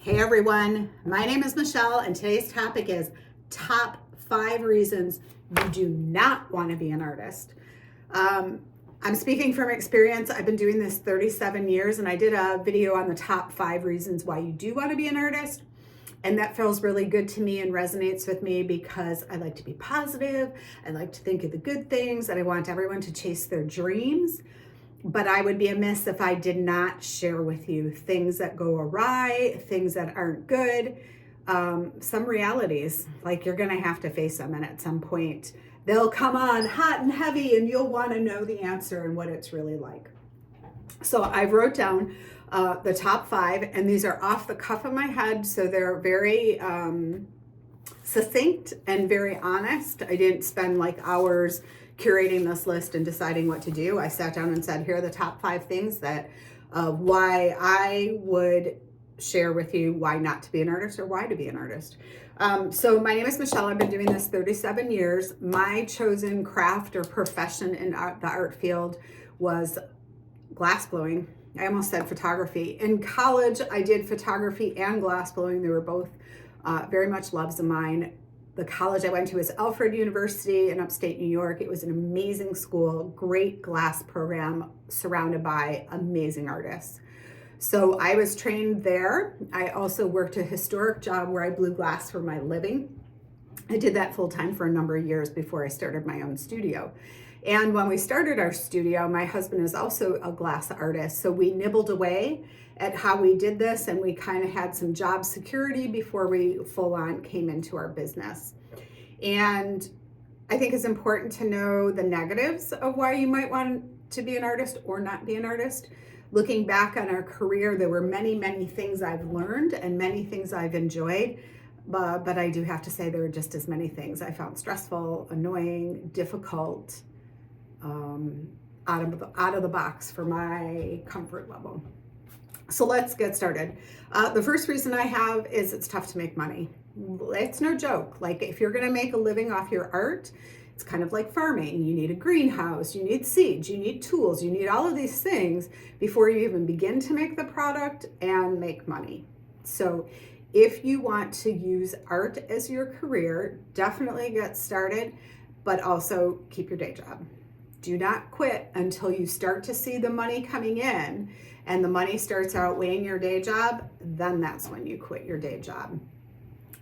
Hey everyone, my name is Michelle and today's topic is top 5 reasons you do not want to be an artist. I'm speaking from experience. I've been doing this 37 years and I did a video on the top 5 reasons why you do want to be an artist. And that feels really good to me and resonates with me because I like to be positive. I like to think of the good things and I want everyone to chase their dreams. But I would be amiss if I did not share with you things that go awry, things that aren't good, some realities, like you're gonna have to face them, and at some point they'll come on hot and heavy and you'll wanna know the answer and what it's really like. So I wrote down the top 5, and these are off the cuff of my head, so they're very succinct and very honest. I didn't spend like hours curating this list and deciding what to do. I sat down and said, here are the top 5 things that why I would share with you why not to be an artist or why to be an artist. So my name is Michelle. I've been doing this 37 years. My chosen craft or profession in the art field was glassblowing. I almost said photography. In college, I did photography and glassblowing. They were both very much loves of mine. The college I went to was Alfred University in upstate New York. It was an amazing school, great glass program, surrounded by amazing artists. So I was trained there. I also worked a historic job where I blew glass for my living. I did that full time for a number of years before I started my own studio. And when we started our studio, my husband is also a glass artist. So we nibbled away at how we did this, and we kind of had some job security before we full on came into our business. And I think it's important to know the negatives of why you might want to be an artist or not be an artist. Looking back on our career, there were many, many things I've learned and many things I've enjoyed. But I do have to say there were just as many things I found stressful, annoying, difficult, out of the box for my comfort level. So let's get started. The first reason I have is it's tough to make money. It's no joke. Like if you're going to make a living off your art, it's kind of like farming. You need a greenhouse, you need seeds, you need tools, you need all of these things before you even begin to make the product and make money. So if you want to use art as your career, definitely get started, but also keep your day job. Do not quit until you start to see the money coming in and the money starts outweighing your day job. Then that's when you quit your day job.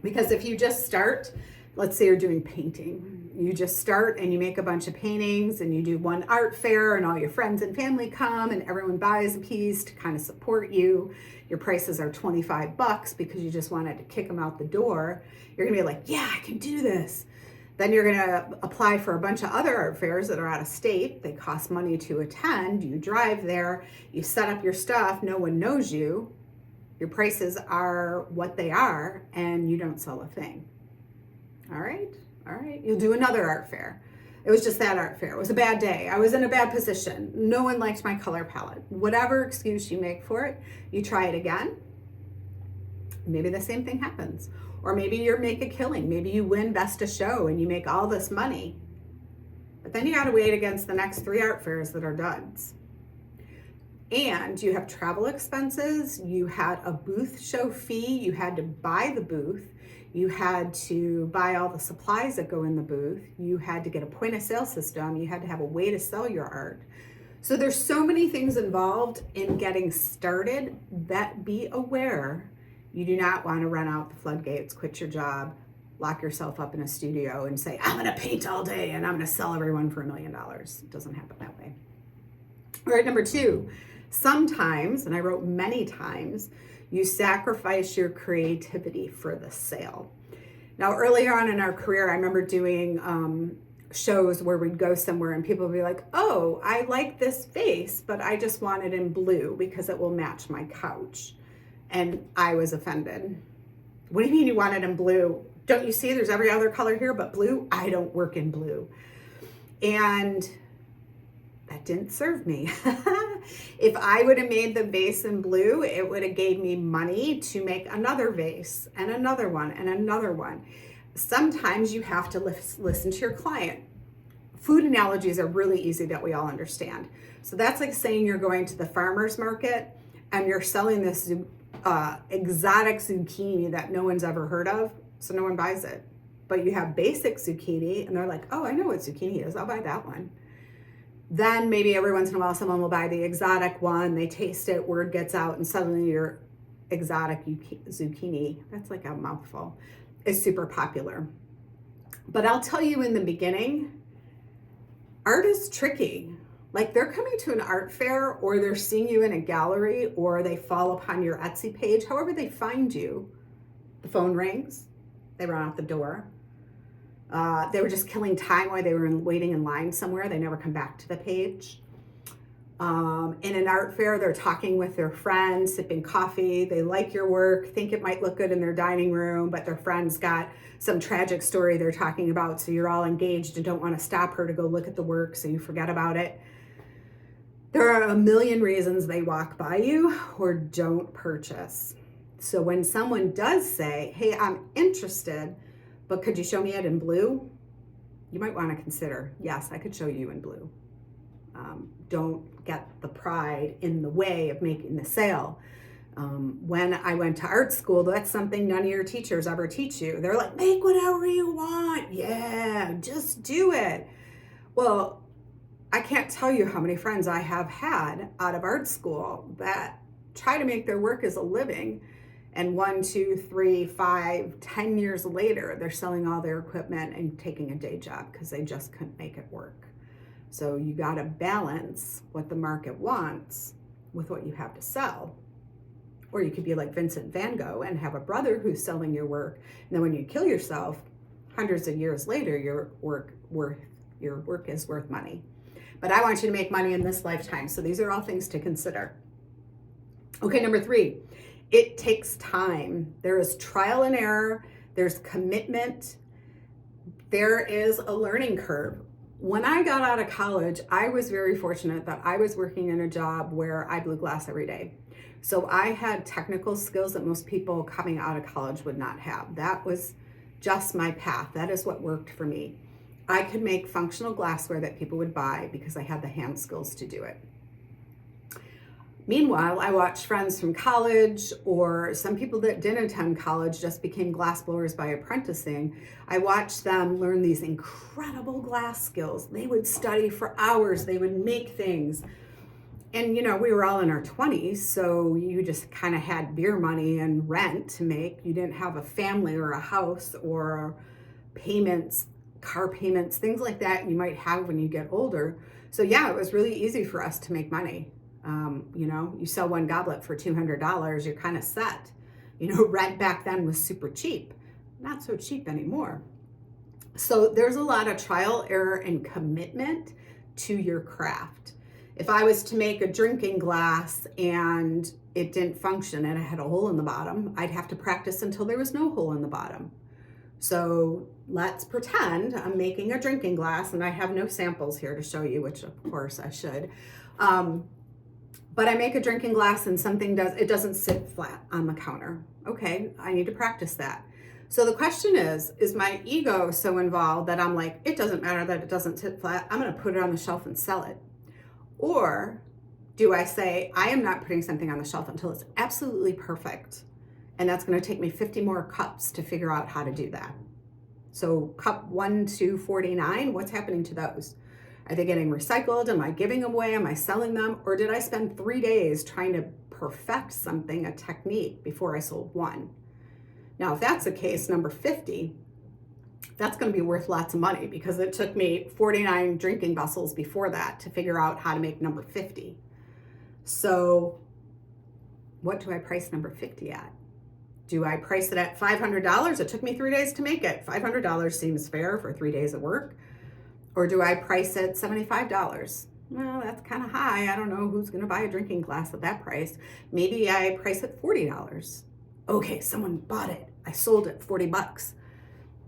Because if you just start, let's say you're doing painting, you just start and you make a bunch of paintings and you do one art fair and all your friends and family come and everyone buys a piece to kind of support you. Your prices are $25 because you just wanted to kick them out the door. You're gonna be like, yeah, I can do this. Then you're gonna apply for a bunch of other art fairs that are out of state. They cost money to attend. You drive there, you set up your stuff, no one knows you. Your prices are what they are and you don't sell a thing. All right. You'll do another art fair. It was just that art fair. It was a bad day. I was in a bad position. No one liked my color palette. Whatever excuse you make for it, you try it again. Maybe the same thing happens. Or maybe you make a killing. Maybe you win best of show and you make all this money. But then you got to wait against the next 3 art fairs that are duds. And you have travel expenses. You had a booth show fee. You had to buy the booth. You had to buy all the supplies that go in the booth. You had to get a point of sale system. You had to have a way to sell your art. So there's so many things involved in getting started that be aware. You do not want to run out the floodgates, quit your job, lock yourself up in a studio and say, I'm going to paint all day and I'm going to sell everyone for $1 million. It doesn't happen that way. All right, number 2, sometimes, and I wrote many times, you sacrifice your creativity for the sale. Now, earlier on in our career, I remember doing shows where we'd go somewhere and people would be like, oh, I like this vase, but I just want it in blue because it will match my couch. And I was offended. What do you mean you want it in blue? Don't you see there's every other color here but blue? I don't work in blue. And that didn't serve me. If I would have made the vase in blue, it would have gave me money to make another vase and another one and another one. Sometimes you have to listen to your client. Food analogies are really easy that we all understand. So that's like saying you're going to the farmer's market and you're selling this exotic zucchini that no one's ever heard of, so no one buys it. But you have basic zucchini, and they're like, oh, I know what zucchini is. I'll buy that one. Then maybe every once in a while, someone will buy the exotic one. They taste it, word gets out, and suddenly your exotic zucchini, that's like a mouthful, is super popular. But I'll tell you, in the beginning, art is tricky. Like, they're coming to an art fair, or they're seeing you in a gallery, or they fall upon your Etsy page. However they find you, the phone rings, they run out the door. They were just killing time while they were waiting in line somewhere. They never come back to the page. In an art fair, they're talking with their friends, sipping coffee. They like your work, think it might look good in their dining room, but their friend's got some tragic story they're talking about, so you're all engaged and don't want to stop her to go look at the work, so you forget about it. There are a million reasons they walk by you or don't purchase. So when someone does say, hey, I'm interested, but could you show me it in blue? You might want to consider, yes, I could show you in blue. Don't get the pride in the way of making the sale. When I went to art school, that's something none of your teachers ever teach you. They're like, make whatever you want. Yeah, just do it. Well, I can't tell you how many friends I have had out of art school that try to make their work as a living. And 1, 2, 3, 5, 10 years later, they're selling all their equipment and taking a day job because they just couldn't make it work. So you got to balance what the market wants with what you have to sell. Or you could be like Vincent van Gogh and have a brother who's selling your work. And then when you kill yourself, hundreds of years later, your work is worth money. But I want you to make money in this lifetime. So these are all things to consider. Okay, number 3. It takes time. There is trial and error. There's commitment. There is a learning curve. When I got out of college, I was very fortunate that I was working in a job where I blew glass every day. So I had technical skills that most people coming out of college would not have. That was just my path. That is what worked for me. I could make functional glassware that people would buy because I had the hand skills to do it. Meanwhile, I watched friends from college, or some people that didn't attend college just became glassblowers by apprenticing. I watched them learn these incredible glass skills. They would study for hours. They would make things. And, you know, we were all in our 20s, so you just kind of had beer money and rent to make. You didn't have a family or a house or payments, car payments, things like that you might have when you get older. So yeah, it was really easy for us to make money. You know, you sell one goblet for $200, you're kind of set. You know, rent back then was super cheap, not so cheap anymore. So there's a lot of trial, error, and commitment to your craft. If I was to make a drinking glass and it didn't function and it had a hole in the bottom, I'd have to practice until there was no hole in the bottom. So let's pretend I'm making a drinking glass, and I have no samples here to show you, which of course I should. But I make a drinking glass and it doesn't sit flat on the counter. Okay, I need to practice that. So the question is my ego so involved that I'm like, it doesn't matter that it doesn't sit flat, I'm gonna put it on the shelf and sell it? Or do I say, I am not putting something on the shelf until it's absolutely perfect, and that's gonna take me 50 more cups to figure out how to do that? So cup 1 to 49, what's happening to those? Are they getting recycled? Am I giving them away? Am I selling them? Or did I spend 3 days trying to perfect something, a technique, before I sold one? Now, if that's the case, number 50, that's going to be worth lots of money because it took me 49 drinking vessels before that to figure out how to make number 50. So what do I price number 50 at? Do I price it at $500? It took me 3 days to make it. $500 seems fair for 3 days of work. Or do I price it $75? Well, that's kind of high. I don't know who's going to buy a drinking glass at that price. Maybe I price it $40. Okay, someone bought it. I sold it $40.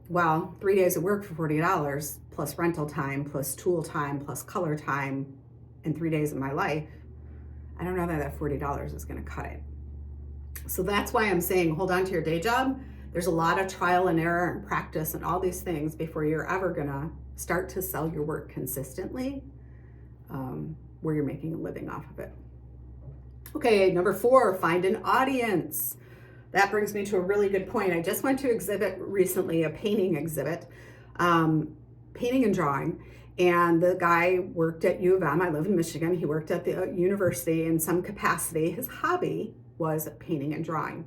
Well, 3 days of work for $40 plus rental time, plus tool time, plus color time, and 3 days of my life. I don't know that $40 is going to cut it. So that's why I'm saying hold on to your day job. There's a lot of trial and error and practice and all these things before you're ever going to start to sell your work consistently, where you're making a living off of it. Okay, number 4, find an audience. That brings me to a really good point. I just went to exhibit recently, a painting exhibit, painting and drawing. And the guy worked at U of M. I live in Michigan. He worked at the university in some capacity. His hobby was painting and drawing.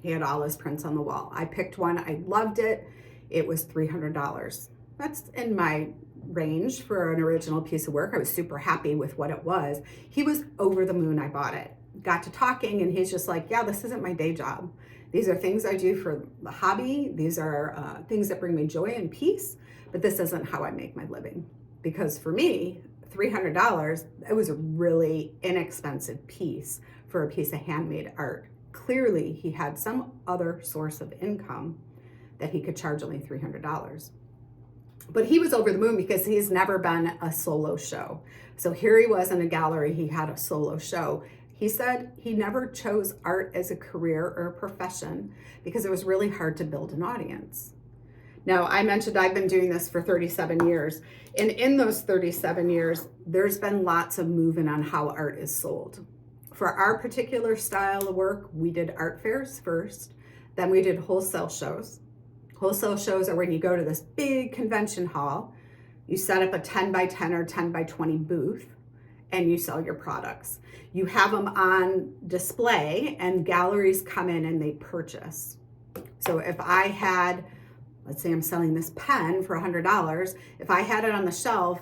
He had all his prints on the wall. I picked one. I loved it. It was $300. That's in my range for an original piece of work. I was super happy with what it was. He was over the moon I bought it. Got to talking and he's just like, yeah, this isn't my day job. These are things I do for the hobby. These are things that bring me joy and peace, but this isn't how I make my living. Because for me, $300, it was a really inexpensive piece for a piece of handmade art. Clearly, he had some other source of income that he could charge only $300. But he was over the moon because he's never been a solo show. So here he was in a gallery, he had a solo show. He said he never chose art as a career or a profession because it was really hard to build an audience. Now, I mentioned I've been doing this for 37 years. And in those 37 years, there's been lots of movement on how art is sold. For our particular style of work, we did art fairs first, then we did wholesale shows. Wholesale shows are when you go to this big convention hall, you set up a 10 by 10 or 10 by 20 booth, and you sell your products. You have them on display and galleries come in and they purchase. So if I had, let's say I'm selling this pen for $100, if I had it on the shelf,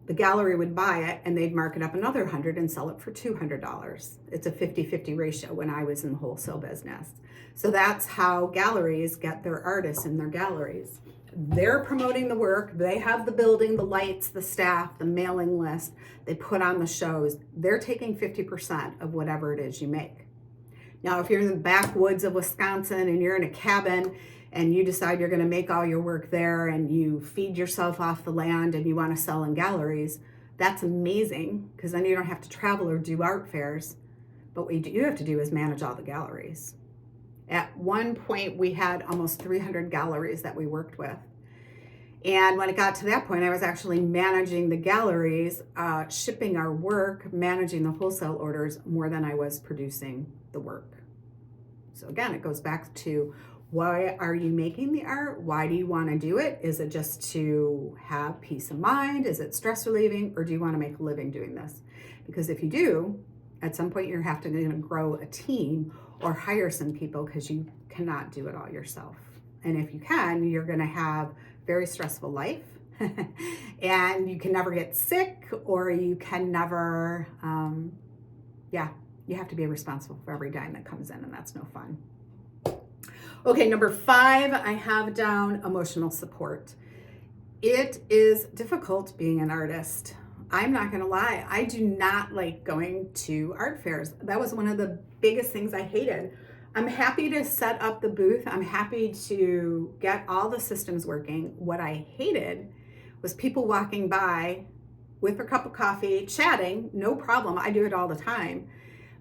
the gallery would buy it and they'd mark it up another $100 and sell it for $200. It's a 50-50 ratio when I was in the wholesale business. So that's how galleries get their artists in their galleries. They're promoting the work. They have the building, the lights, the staff, the mailing list. They put on the shows. They're taking 50% of whatever it is you make. Now, if you're in the backwoods of Wisconsin and you're in a cabin and you decide you're going to make all your work there and you feed yourself off the land and you want to sell in galleries, that's amazing because then you don't have to travel or do art fairs. But what you have to do is manage all the galleries. At one point, we had almost 300 galleries that we worked with. And when it got to that point, I was actually managing the galleries, shipping our work, managing the wholesale orders more than I was producing the work. So again, it goes back to, why are you making the art? Why do you want to do it? Is it just to have peace of mind? Is it stress relieving? Or do you want to make a living doing this? Because if you do, at some point you have to grow a team or hire some people because you cannot do it all yourself. And if you can, you're going to have very stressful life and you can never get sick, or you can never, you have to be responsible for every dime that comes in, and that's no fun. Okay, number 5, I have down emotional support. It is difficult being an artist. I'm not gonna lie, I do not like going to art fairs. That was one of the biggest things I hated. I'm happy to set up the booth. I'm happy to get all the systems working. What I hated was people walking by with a cup of coffee, chatting, no problem. I do it all the time.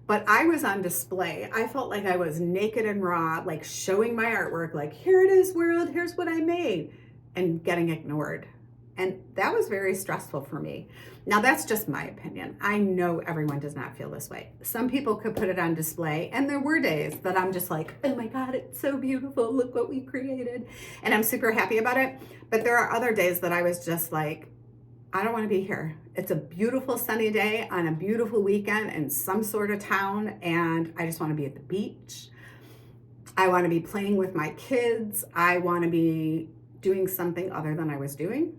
But I was on display. I felt like I was naked and raw, like showing my artwork, like, here it is, world, here's what I made, and getting ignored. And that was very stressful for me. Now, that's just my opinion. I know everyone does not feel this way. Some people could put it on display, and there were days that I'm just like, oh my God, it's so beautiful. Look what we created. And I'm super happy about it. But there are other days that I was just like, I don't want to be here. It's a beautiful sunny day on a beautiful weekend in some sort of town, and I just want to be at the beach. I want to be playing with my kids. I want to be doing something other than I was doing.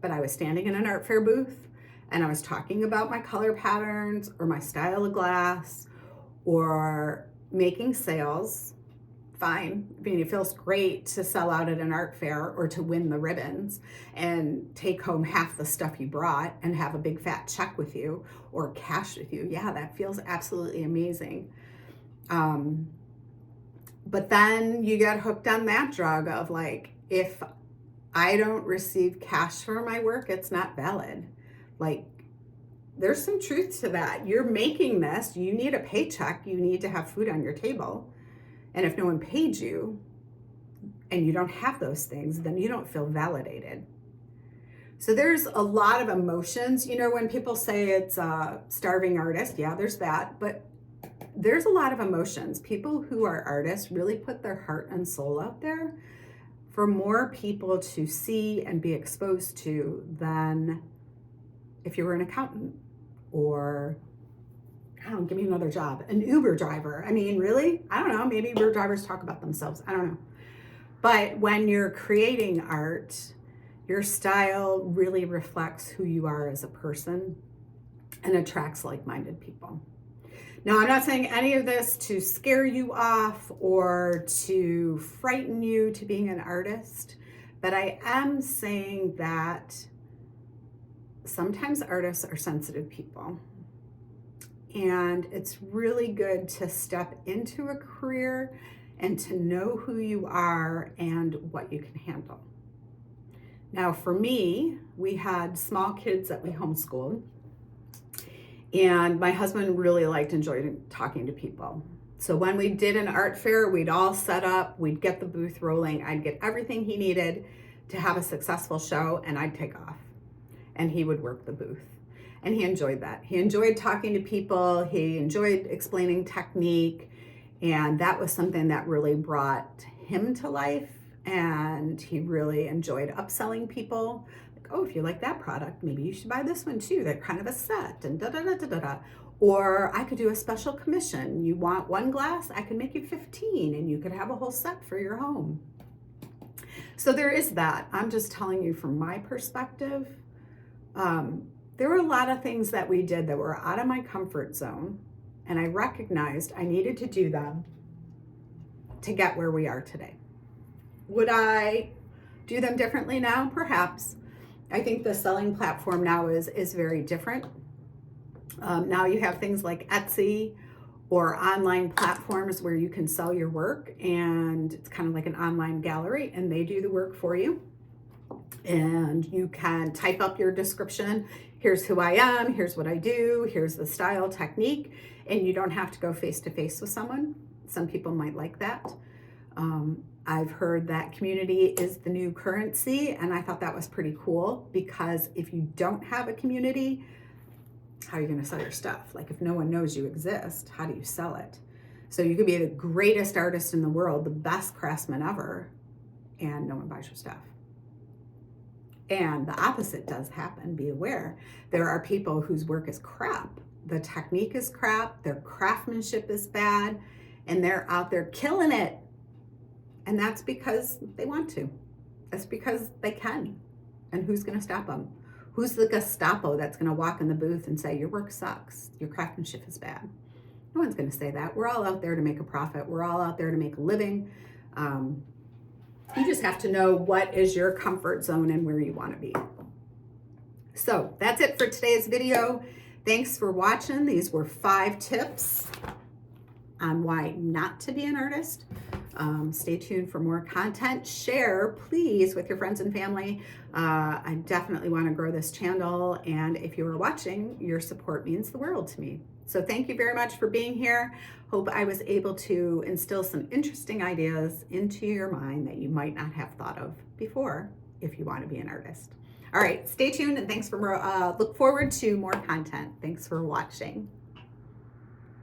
But I was standing in an art fair booth and I was talking about my color patterns or my style of glass or making sales. Fine. I mean, it feels great to sell out at an art fair or to win the ribbons and take home half the stuff you brought and have a big fat check with you or cash with you. Yeah, that feels absolutely amazing. But then you get hooked on that drug of like, if I don't receive cash for my work, it's not valid. Like, there's some truth to that. You're making this, you need a paycheck, you need to have food on your table. And if no one paid you and you don't have those things, then you don't feel validated. So there's a lot of emotions. You know, when people say it's a starving artist, yeah, there's that. But there's a lot of emotions. People who are artists really put their heart and soul out there for more people to see and be exposed to than if you were an accountant or, I don't know, give me another job, an Uber driver. I mean, really? I don't know. Maybe Uber drivers talk about themselves. I don't know. But when you're creating art, your style really reflects who you are as a person and attracts like-minded people. Now, I'm not saying any of this to scare you off or to frighten you to being an artist, but I am saying that sometimes artists are sensitive people. And it's really good to step into a career and to know who you are and what you can handle. Now, for me, we had small kids that we homeschooled. And my husband really enjoyed talking to people. So when we did an art fair, we'd all set up, we'd get the booth rolling, I'd get everything he needed to have a successful show, and I'd take off. And he would work the booth. And he enjoyed that. He enjoyed talking to people, he enjoyed explaining technique, and that was something that really brought him to life. And he really enjoyed upselling people. Oh, if you like that product, maybe you should buy this one too. They're kind of a set and da da da da da da. Or I could do a special commission. You want one glass? I can make you 15 and you could have a whole set for your home. So there is that. I'm just telling you from my perspective. There were a lot of things that we did that were out of my comfort zone, and I recognized I needed to do them to get where we are today. Would I do them differently now? Perhaps. I think the selling platform now is very different. Now you have things like Etsy or online platforms where you can sell your work, and it's kind of like an online gallery, and they do the work for you. And you can type up your description. Here's who I am, here's what I do, here's the style, technique, and you don't have to go face to face with someone. Some people might like that. I've heard that community is the new currency, and I thought that was pretty cool, because if you don't have a community, how are you going to sell your stuff? Like, if no one knows you exist, how do you sell it? So you could be the greatest artist in the world, the best craftsman ever, and no one buys your stuff. And the opposite does happen. Be aware. There are people whose work is crap. The technique is crap. Their craftsmanship is bad, and they're out there killing it. And that's because they want to. That's because they can. And who's going to stop them? Who's the Gestapo that's going to walk in the booth and say, your work sucks, your craftsmanship is bad? No one's going to say that. We're all out there to make a profit. We're all out there to make a living. You just have to know what is your comfort zone and where you want to be. So that's it for today's video. Thanks for watching. These were 5 tips on why not to be an artist. Stay tuned for more content. Share, please, with your friends and family. I definitely want to grow this channel, and if you are watching, your support means the world to me. So thank you very much for being here. Hope I was able to instill some interesting ideas into your mind that you might not have thought of before if you want to be an artist. All right, stay tuned, and thanks for more. Look forward to more content. Thanks for watching.